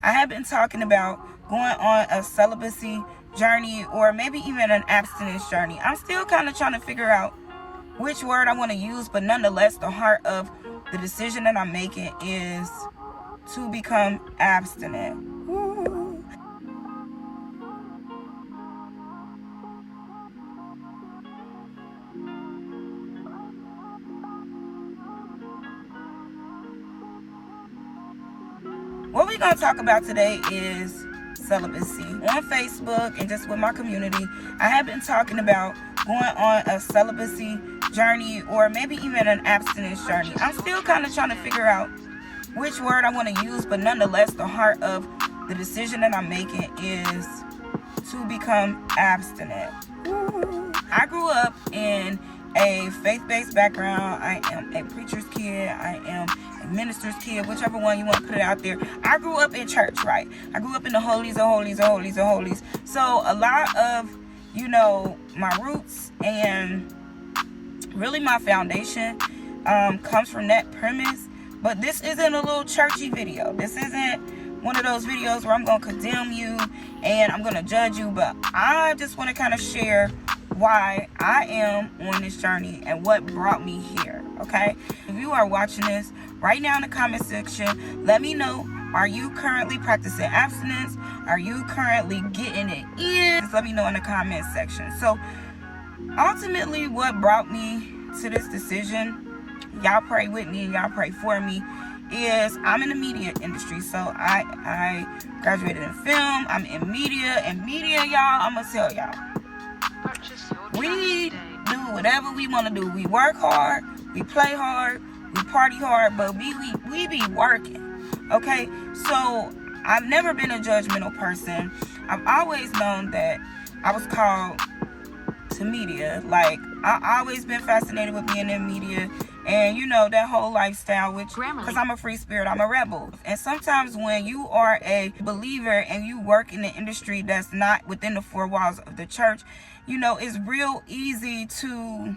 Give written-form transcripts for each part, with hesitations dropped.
I have been talking about going on a celibacy journey or maybe even an abstinence journey. I'm still kind of trying to figure out which word I want to use, but nonetheless, the heart of the decision that I'm making is to become abstinent. Woo. What we're going to talk about today is celibacy. On Facebook and just with my community, I have been talking about going on a celibacy journey or maybe even an abstinence journey. I'm still kind of trying to figure out which word I want to use, but nonetheless, the heart of the decision that I'm making is to become abstinent. Woo. I grew up in a faith-based background. I am a preacher's kid. I am a minister's kid, whichever one you want to put it out there. I grew up in church, right? I grew up in the holies of holies of holies of holies. So a lot of, my roots and really my foundation comes from that premise. But this isn't a little churchy video. This isn't one of those videos where I'm going to condemn you and I'm going to judge you. But I just want to kind of share why I am on this journey and what brought me here, okay? If you are watching this right now in the comment section, let me know, are you currently practicing abstinence? Are you currently getting it in? Just let me know in the comment section. So ultimately what brought me to this decision, y'all pray with me and y'all pray for me, is I'm in the media industry. So I graduated in film. I'm in media, y'all, I'm gonna tell y'all, we do whatever we want to do. We work hard, we play hard, we party hard, but we be working, okay? So I've never been a judgmental person. I've always known that I was called to media. Like, I've always been fascinated with being in media and that whole lifestyle, which, because I'm a free spirit, I'm a rebel. And sometimes when you are a believer and you work in an industry that's not within the four walls of the church, it's real easy to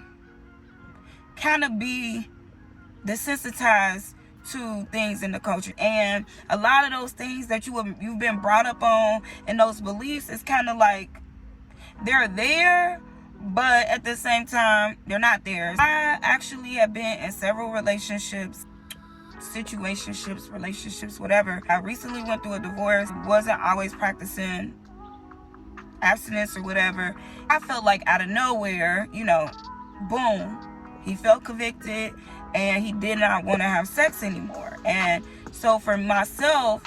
kind of be desensitized to things in the culture. And a lot of those things that you've been brought up on and those beliefs is kind of like they're there, but at the same time they're not there. I actually have been in several relationships, whatever. I recently went through a divorce, wasn't always practicing abstinence or whatever. I felt like out of nowhere, boom, he felt convicted and he did not want to have sex anymore. And so for myself,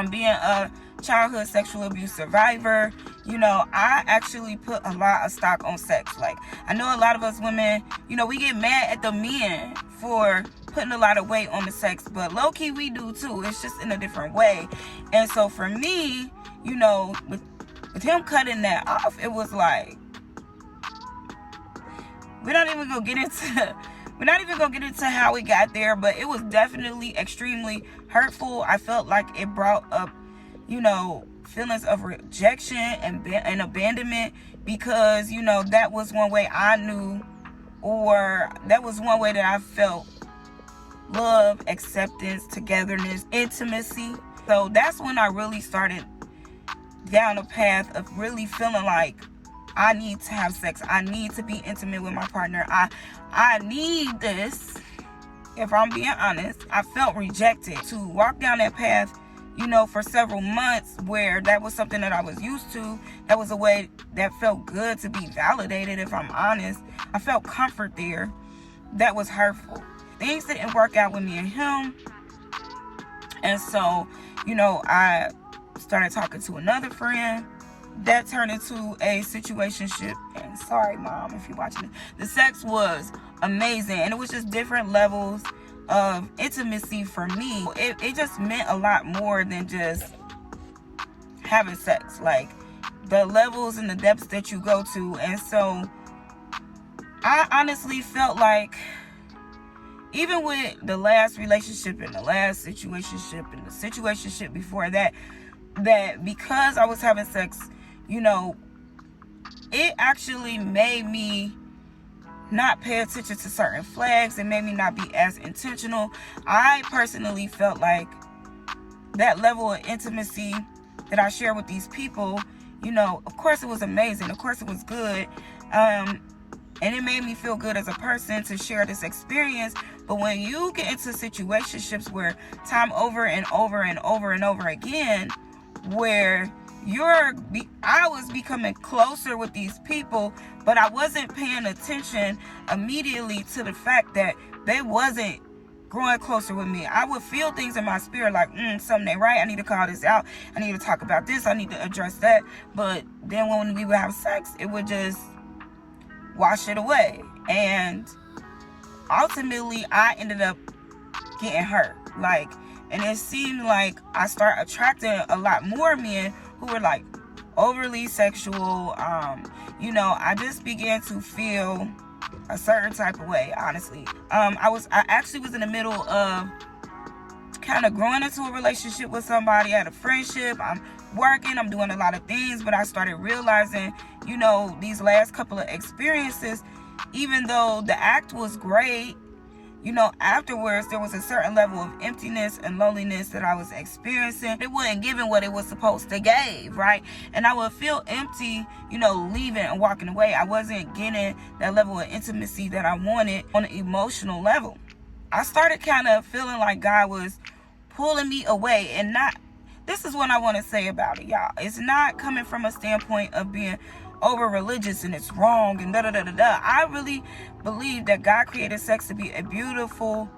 being a childhood sexual abuse survivor, I actually put a lot of stock on sex. Like, I know a lot of us women, we get mad at the men for putting a lot of weight on the sex, but low-key we do too. It's just in a different way. And so for me, with him cutting that off, it was like, we're not even gonna get into how we got there, but it was definitely extremely hurtful. I felt like it brought up, feelings of rejection and abandonment, because, that was one way I knew, or that was one way that I felt love, acceptance, togetherness, intimacy. So that's when I really started down a path of really feeling like I need to have sex. I need to be intimate with my partner. I need this. If I'm being honest, I felt rejected. To walk down that path, for several months, where that was something that I was used to. That was a way that felt good to be validated, if I'm honest. I felt comfort there. That was hurtful. Things didn't work out with me and him. And so, I started talking to another friend. That turned into a situationship. And sorry, Mom, if you're watching it. The sex was amazing. And it was just different levels of intimacy for me. It just meant a lot more than just having sex. Like, the levels and the depths that you go to. And so I honestly felt like, even with the last relationship and the last situationship and the situationship before that, that because I was having sex, it actually made me not pay attention to certain flags. It made me not be as intentional. I personally felt like that level of intimacy that I share with these people, you know, of course it was amazing. Of course it was good. And it made me feel good as a person to share this experience. But when you get into situationships where time over and over and over and over again, where I was becoming closer with these people, but I wasn't paying attention immediately to the fact that they wasn't growing closer with me. I would feel things in my spirit like, something ain't right. I need to call this out. I need to talk about this. I need to address that. But then when we would have sex, it would just wash it away. And ultimately, I ended up getting hurt. And it seemed like I started attracting a lot more men who were like overly sexual. I just began to feel a certain type of way, honestly. I actually was in the middle of kind of growing into a relationship with somebody. I had a friendship. I'm working. I'm doing a lot of things. But I started realizing, these last couple of experiences, even though the act was great, afterwards there was a certain level of emptiness and loneliness that I was experiencing. It wasn't giving what it was supposed to give, right? And I would feel empty, leaving and walking away. I wasn't getting that level of intimacy that I wanted on an emotional level. I started kind of feeling like God was pulling me away, and this is what I want to say about it, y'all. It's not coming from a standpoint of being over religious and it's wrong and da-da-da-da-da. I really believe that God created sex to be a beautiful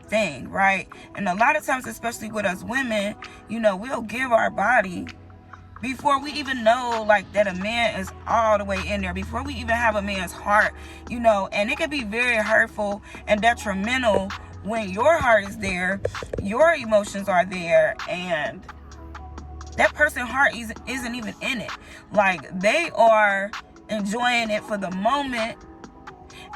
thing, right? And a lot of times, especially with us women, we'll give our body before we even know that a man is all the way in there, before we even have a man's heart, and it can be very hurtful and detrimental when your heart is there, your emotions are there, and that person's heart isn't even in it. They are enjoying it for the moment,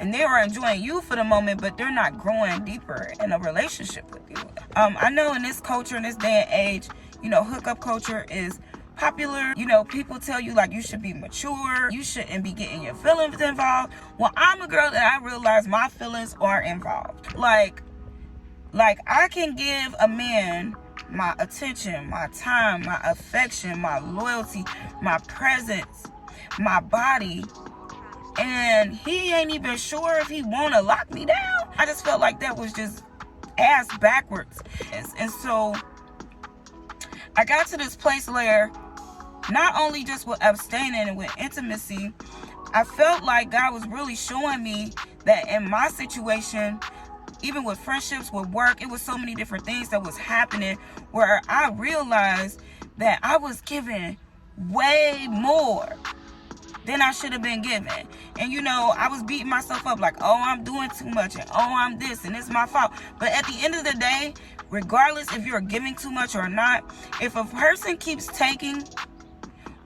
and they are enjoying you for the moment, but they're not growing deeper in a relationship with you. I know in this culture, in this day and age, hookup culture is popular. People tell you you should be mature, you shouldn't be getting your feelings involved. Well, I'm a girl that I realize my feelings are involved. I can give a man my attention, my time, my affection, my loyalty, my presence, my body, and he ain't even sure if he want to lock me down. I just felt like that was just ass backwards. And so I got to this place where not only just with abstaining and with intimacy, I felt like God was really showing me that in my situation, even with friendships, with work, it was so many different things that was happening where I realized that I was giving way more than I should have been given. And I was beating myself up oh, I'm doing too much, and oh, I'm this, and it's my fault. But at the end of the day, regardless if you're giving too much or not, if a person keeps taking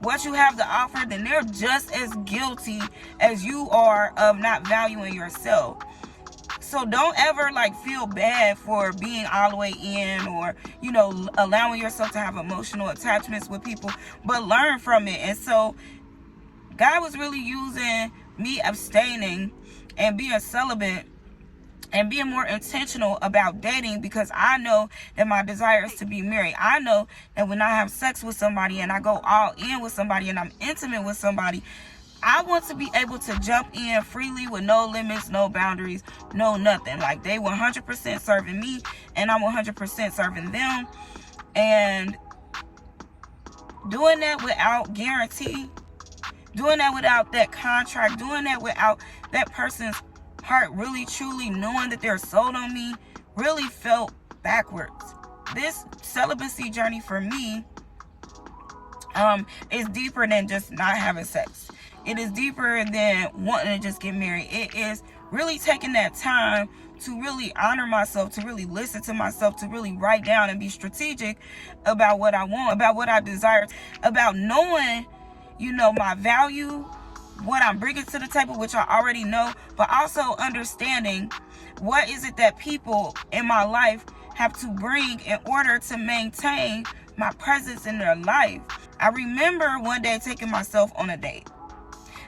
what you have to offer, then they're just as guilty as you are of not valuing yourself. So don't ever feel bad for being all the way in, or allowing yourself to have emotional attachments with people, but learn from it. And so God was really using me abstaining and being celibate and being more intentional about dating, because I know that my desire is to be married. I know that when I have sex with somebody and I go all in with somebody and I'm intimate with somebody, I want to be able to jump in freely with no limits, no boundaries, no nothing. They 100% serving me and I'm 100% serving them. And doing that without guarantee, doing that without that contract, doing that without that person's heart really truly knowing that they're sold on me, really felt backwards. This celibacy journey for me is deeper than just not having sex. It is deeper than wanting to just get married. It is really taking that time to really honor myself, to really listen to myself, to really write down and be strategic about what I want, about what I desire, about knowing, my value, what I'm bringing to the table, which I already know, but also understanding what is it that people in my life have to bring in order to maintain my presence in their life. I remember one day taking myself on a date.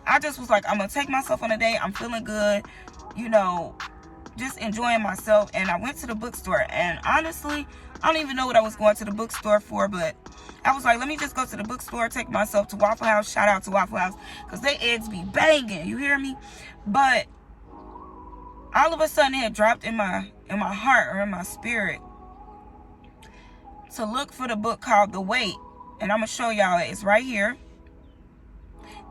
I just was I'm going to take myself on a date. I'm feeling good, just enjoying myself. And I went to the bookstore. And honestly, I don't even know what I was going to the bookstore for, but I was like, let me just go to the bookstore, take myself to Waffle House. Shout out to Waffle House, because they eggs be banging, you hear me? But all of a sudden it had dropped in my heart or in my spirit to look for the book called The Wait. And I'm going to show y'all, it's right here.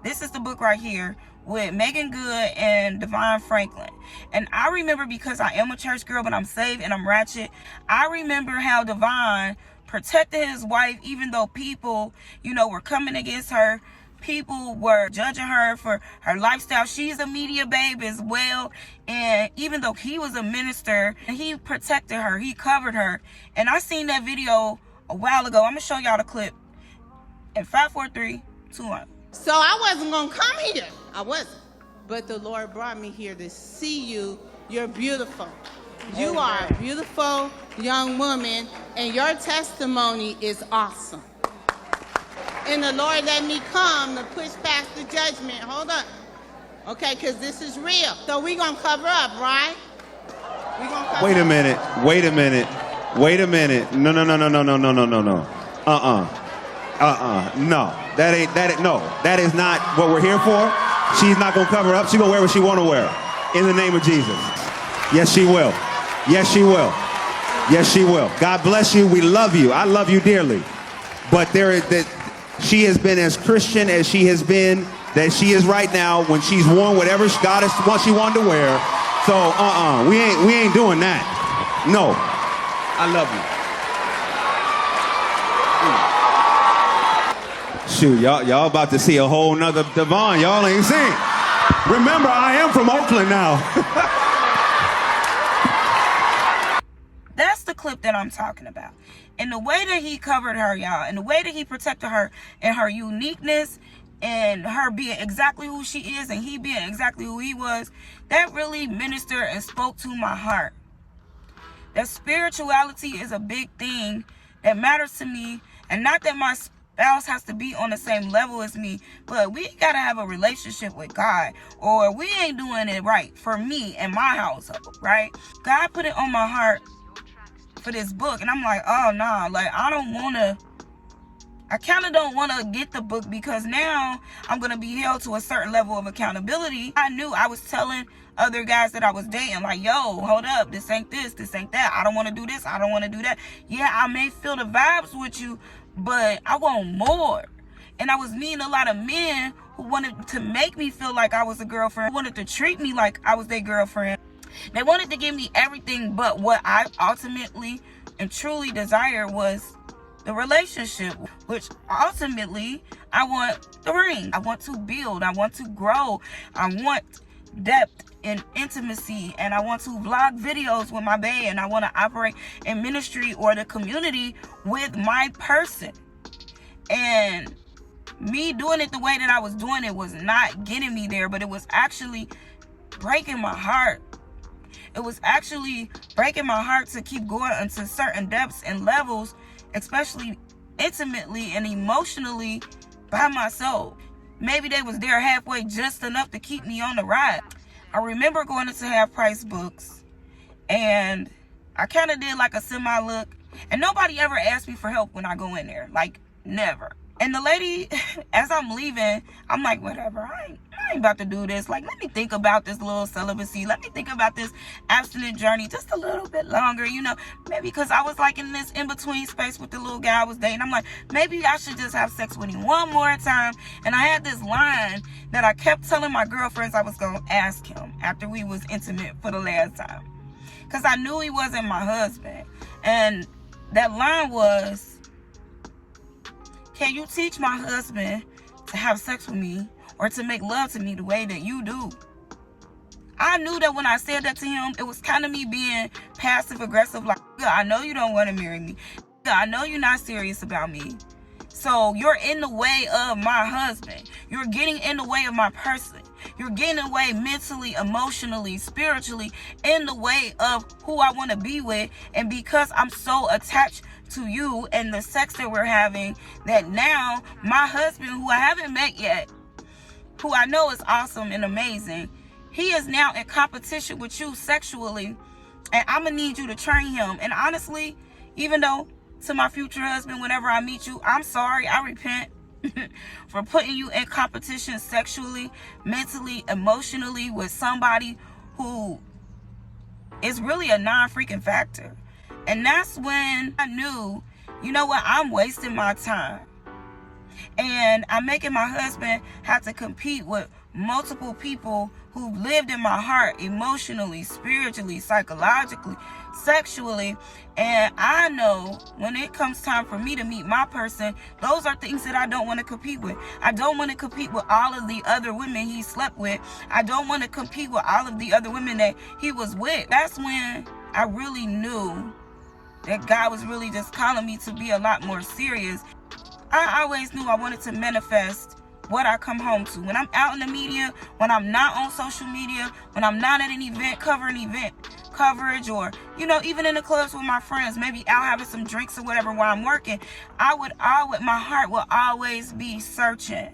This is the book right here with Megan Good and Devon Franklin. And I remember, because I am a church girl, but I'm saved and I'm ratchet, I remember how Devon protected his wife, even though people, you know, were coming against her. People were judging her for her lifestyle. She's a media babe as well. And even though he was a minister, he protected her. He covered her. And I seen that video a while ago. I'm going to show y'all the clip in 5, 4, 3, 2, 1. So I wasn't going to come here. I wasn't. But the Lord brought me here to see you. You're beautiful. You are a beautiful young woman, and your testimony is awesome. And the Lord let me come to push past the judgment. Hold up. Okay, because this is real. So we're going to cover up, right? Wait a minute. Wait a minute. Wait a minute. No. No. That ain't, no. That is not what we're here for. She's not going to cover up. She's going to wear what she want to wear. In the name of Jesus. Yes, she will. Yes, she will. Yes, she will. God bless you. We love you. I love you dearly. But she has been as Christian as she has been, that she is right now, when she's worn whatever God has what she wanted to wear. So we ain't doing that. No. I love you. Shoot, y'all about to see a whole nother Devon y'all ain't seen. Remember, I am from Oakland now. That's the clip that I'm talking about. And the way that he covered her, y'all, and the way that he protected her and her uniqueness and her being exactly who she is and he being exactly who he was, that really ministered and spoke to my heart. That spirituality is a big thing that matters to me. And not that my spouse has to be on the same level as me, but we got to have a relationship with God, or we ain't doing it right for me and my household, right? God put it on my heart for this book, and I'm like, oh nah, like I kind of don't want to get the book, because now I'm going to be held to a certain level of accountability. I knew I was telling other guys that I was dating, like, yo, hold up, this ain't this ain't that, I don't want to do this, I don't want to do that. Yeah, I may feel the vibes with you, but I want more. And I was meeting a lot of men who wanted to make me feel like I was a girlfriend, wanted to treat me like I was their girlfriend. They wanted to give me everything, but what I ultimately and truly desire was the relationship, which ultimately I want the ring. I want to build. I want to grow. I want depth and intimacy, and I want to vlog videos with my bae, and I want to operate in ministry or the community with my person. And me doing it the way that I was doing it was not getting me there, but it was actually breaking my heart. It was actually breaking my heart to keep going into certain depths and levels, especially intimately and emotionally, by myself. Maybe they was there halfway just enough to keep me on the ride. I remember going into Half Price Books, and I kind of did like a semi-look, and nobody ever asked me for help when I go in there, like never. And the lady, as I'm leaving, I'm like, whatever, I ain't about to do this. Like, let me think about this little celibacy. Let me think about this abstinent journey just a little bit longer, you know. Maybe because I was like in this in-between space with the little guy I was dating. I'm like, maybe I should just have sex with him one more time. And I had this line that I kept telling my girlfriends I was going to ask him after we was intimate for the last time. Because I knew he wasn't my husband. And that line was, can you teach my husband to have sex with me or to make love to me the way that you do? I knew that when I said that to him, it was kind of me being passive aggressive, like, I know you don't want to marry me. I know you're not serious about me. So you're in the way of my husband. You're getting in the way of my person. You're getting in the way mentally, emotionally, spiritually, in the way of who I want to be with. And because I'm so attached to you and the sex that we're having, that now my husband, who I haven't met yet, who I know is awesome and amazing, he is now in competition with you sexually, and I'm gonna need you to train him. And honestly, Even though to my future husband, whenever I meet you, I'm sorry, I repent for putting you in competition sexually, mentally, emotionally with somebody who is really a non-freaking factor. And that's when I knew, you know what, I'm wasting my time. And I'm making my husband have to compete with multiple people who lived in my heart emotionally, spiritually, psychologically, sexually. And I know when it comes time for me to meet my person, those are things that I don't want to compete with. I don't want to compete with all of the other women he slept with. I don't want to compete with all of the other women that he was with. That's when I really knew that God was really just calling me to be a lot more serious. I always knew I wanted to manifest what I come home to. When I'm out in the media, when I'm not on social media, when I'm not at an event, covering event coverage, or, you know, even in the clubs with my friends, maybe out having some drinks or whatever while I'm working, my heart will always be searching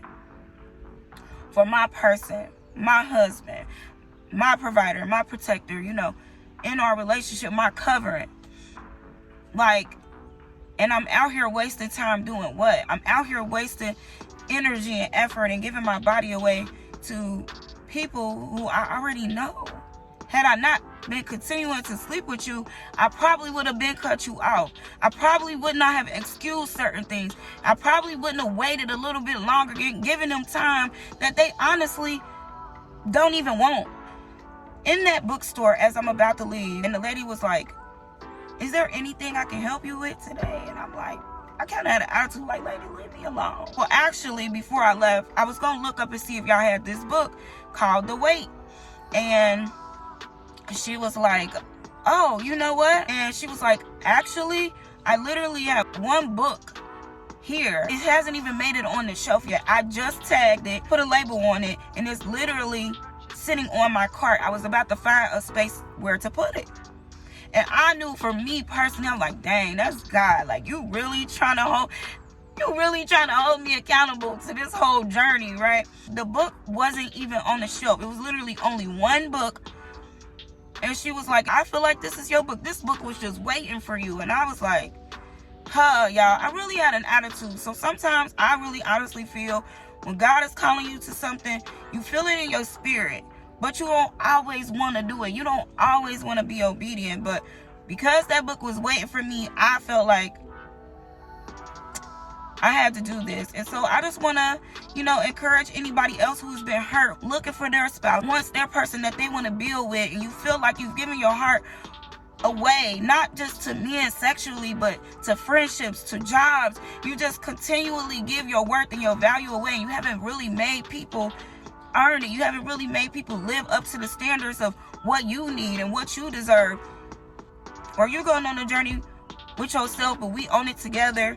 for my person, my husband, my provider, my protector, you know, in our relationship, my covering. Like, and I'm out here wasting time doing what? I'm out here wasting energy and effort and giving my body away to people who I already know. Had I not been continuing to sleep with you, I probably would have been cut you off. I probably would not have excused certain things. I probably wouldn't have waited a little bit longer, giving them time that they honestly don't even want. In that bookstore, as I'm about to leave, and the lady was like, "Is there anything I can help you with today?" And I'm like, I kind of had an attitude like, "Lady, leave me alone." Well, actually, before I left, I was going to look up and see if y'all had this book called The Wait. And she was like, "Oh, you know what?" And she was like, "Actually, I literally have one book here. It hasn't even made it on the shelf yet. I just tagged it, put a label on it, and it's literally sitting on my cart. I was about to find a space where to put it." And I knew for me personally, I'm like, dang, that's God. Like, you really trying to hold me accountable to this whole journey, right? The book wasn't even on the shelf. It was literally only one book. And she was like, "I feel like this is your book. This book was just waiting for you." And I was like, y'all, I really had an attitude. So sometimes I really honestly feel when God is calling you to something, you feel it in your spirit. But you don't always want to do it. You don't always want to be obedient. But because that book was waiting for me, I felt like I had to do this. And so I just want to, encourage anybody else who's been hurt, looking for their spouse, wants their person that they want to build with, and you feel like you've given your heart away, not just to men sexually, but to friendships, to jobs. You just continually give your worth and your value away. You haven't really made people earn it. You haven't really made people live up to the standards of what you need and what you deserve. Or you're going on a journey with yourself, but we own it together.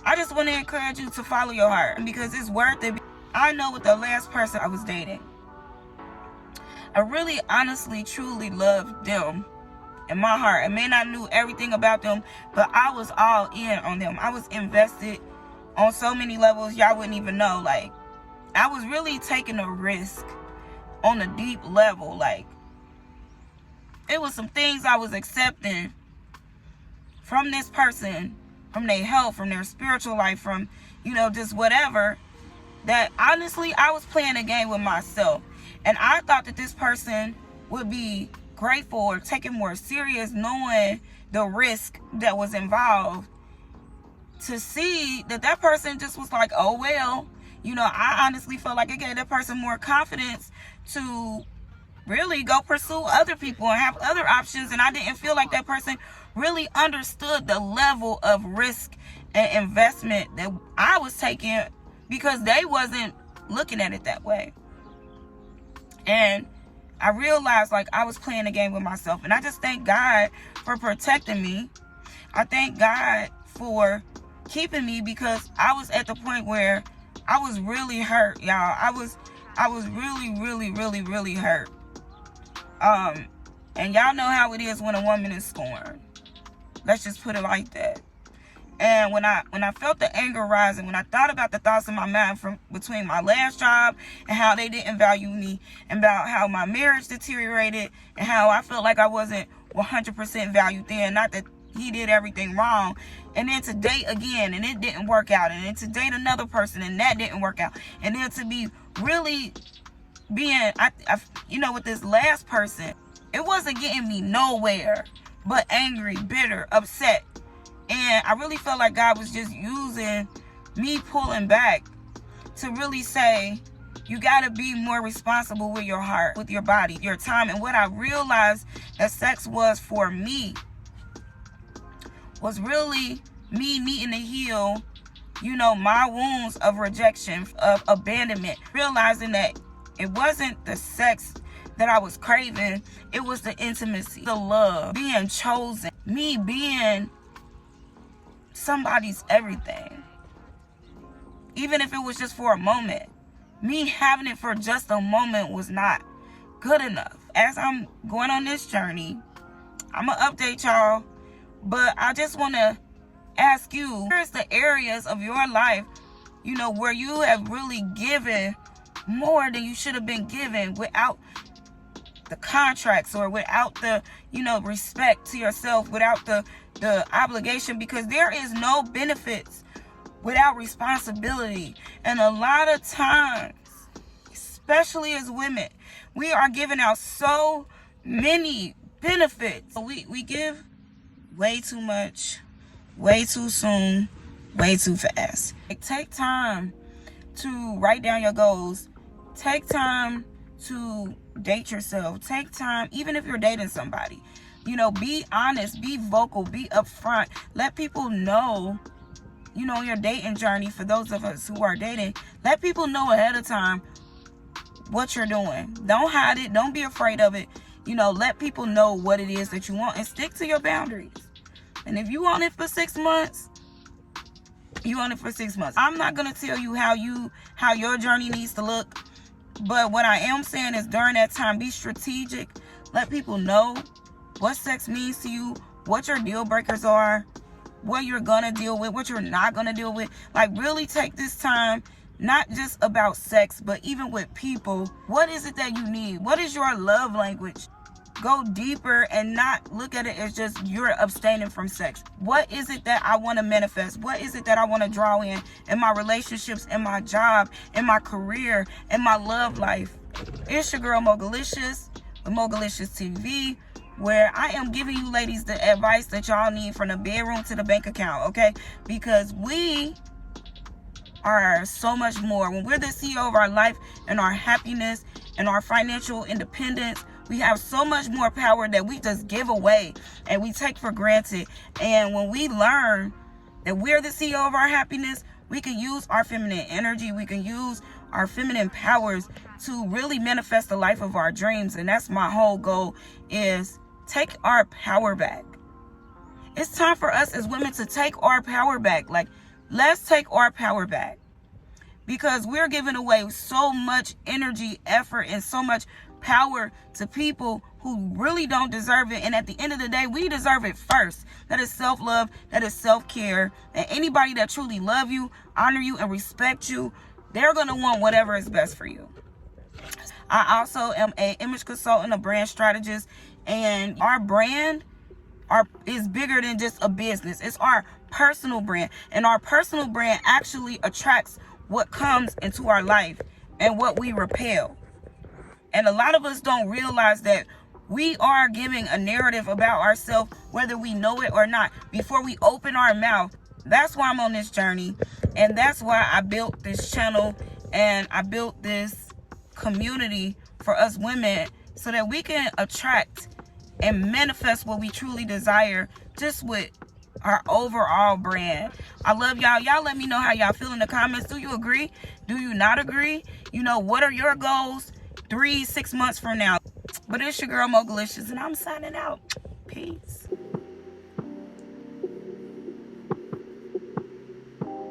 I just want to encourage you to follow your heart, because it's worth it. I know with the last person I was dating, I really honestly truly loved them in my heart. I may not knew everything about them, but I was all in on them. I was invested on so many levels y'all wouldn't even know. Like, I was really taking a risk on a deep level. Like, it was some things I was accepting from this person, from their health, from their spiritual life, from, just whatever, that honestly I was playing a game with myself. And I thought that this person would be grateful or take it more serious, knowing the risk that was involved, to see that person just was like, "Oh, well." I honestly felt like it gave that person more confidence to really go pursue other people and have other options. And I didn't feel like that person really understood the level of risk and investment that I was taking, because they wasn't looking at it that way. And I realized like I was playing a game with myself. And I just thank God for protecting me. I thank God for keeping me, because I was at the point where I was really hurt, y'all. I was really, really, really, really hurt. And y'all know how it is when a woman is scorned. Let's just put it like that. And when I felt the anger rising, when I thought about the thoughts in my mind from between my last job and how they didn't value me, and about how my marriage deteriorated, and how I felt like I wasn't 100% valued then. Not that he did everything wrong. And then to date again, and it didn't work out. And then to date another person, and that didn't work out. And then to be really being, with this last person, it wasn't getting me nowhere but angry, bitter, upset. And I really felt like God was just using me pulling back to really say, you got to be more responsible with your heart, with your body, your time. And what I realized that sex was for me was really me needing to heal, my wounds of rejection, of abandonment. Realizing that it wasn't the sex that I was craving. It was the intimacy, the love, being chosen, me being somebody's everything. Even if it was just for a moment. Me having it for just a moment was not good enough. As I'm going on this journey, I'm going to update y'all. But I just want to ask you, where's the areas of your life, where you have really given more than you should have been given without the contracts or without the, respect to yourself, without the obligation, because there is no benefits without responsibility. And a lot of times, especially as women, we are giving out so many benefits. We give way too much, way too soon, way too fast. Take time to write down your goals. Take time to date yourself. Take time, even if you're dating somebody, be honest, be vocal, be upfront. Let people know, your dating journey. For those of us who are dating, let people know ahead of time what you're doing. Don't hide it. Don't be afraid of it. Let people know what it is that you want and stick to your boundaries. And if you want it for 6 months, you want it for 6 months. I'm not going to tell you how your journey needs to look. But what I am saying is during that time, be strategic. Let people know what sex means to you, what your deal breakers are, what you're going to deal with, what you're not going to deal with. Like, really take this time, not just about sex, but even with people. What is it that you need? What is your love language? Go deeper and not look at it as just you're abstaining from sex. What is it that I want to manifest? What is it that I want to draw in my relationships, in my job, in my career, in my love life? It's your girl Mogalicious with Mogalicious TV, where I am giving you ladies the advice that y'all need from the bedroom to the bank account, okay? Because we are so much more. When we're the CEO of our life and our happiness and our financial independence, we have so much more power that we just give away and we take for granted. And when we learn that we're the CEO of our happiness, we can use our feminine energy. We can use our feminine powers to really manifest the life of our dreams. And that's my whole goal, is take our power back. It's time for us as women to take our power back. Like, let's take our power back. Because we're giving away so much energy, effort, and so much power to people who really don't deserve it. And at the end of the day, we deserve it first. That is self-love. That is self-care. And anybody that truly love you, honor you, and respect you, they're going to want whatever is best for you. I also am an image consultant, a brand strategist, and our brand is bigger than just a business. It's our personal brand, and our personal brand actually attracts what comes into our life and what we repel. And a lot of us don't realize that we are giving a narrative about ourselves, whether we know it or not, before we open our mouth. That's why I'm on this journey, and that's why I built this channel and I built this community for us women, so that we can attract and manifest what we truly desire, just with our overall brand. I love y'all. Y'all let me know how y'all feel in the comments. Do you agree? Do you not agree? What are your goals 3-6 months from now? But it's your girl Mogalicious, and I'm signing out. Peace.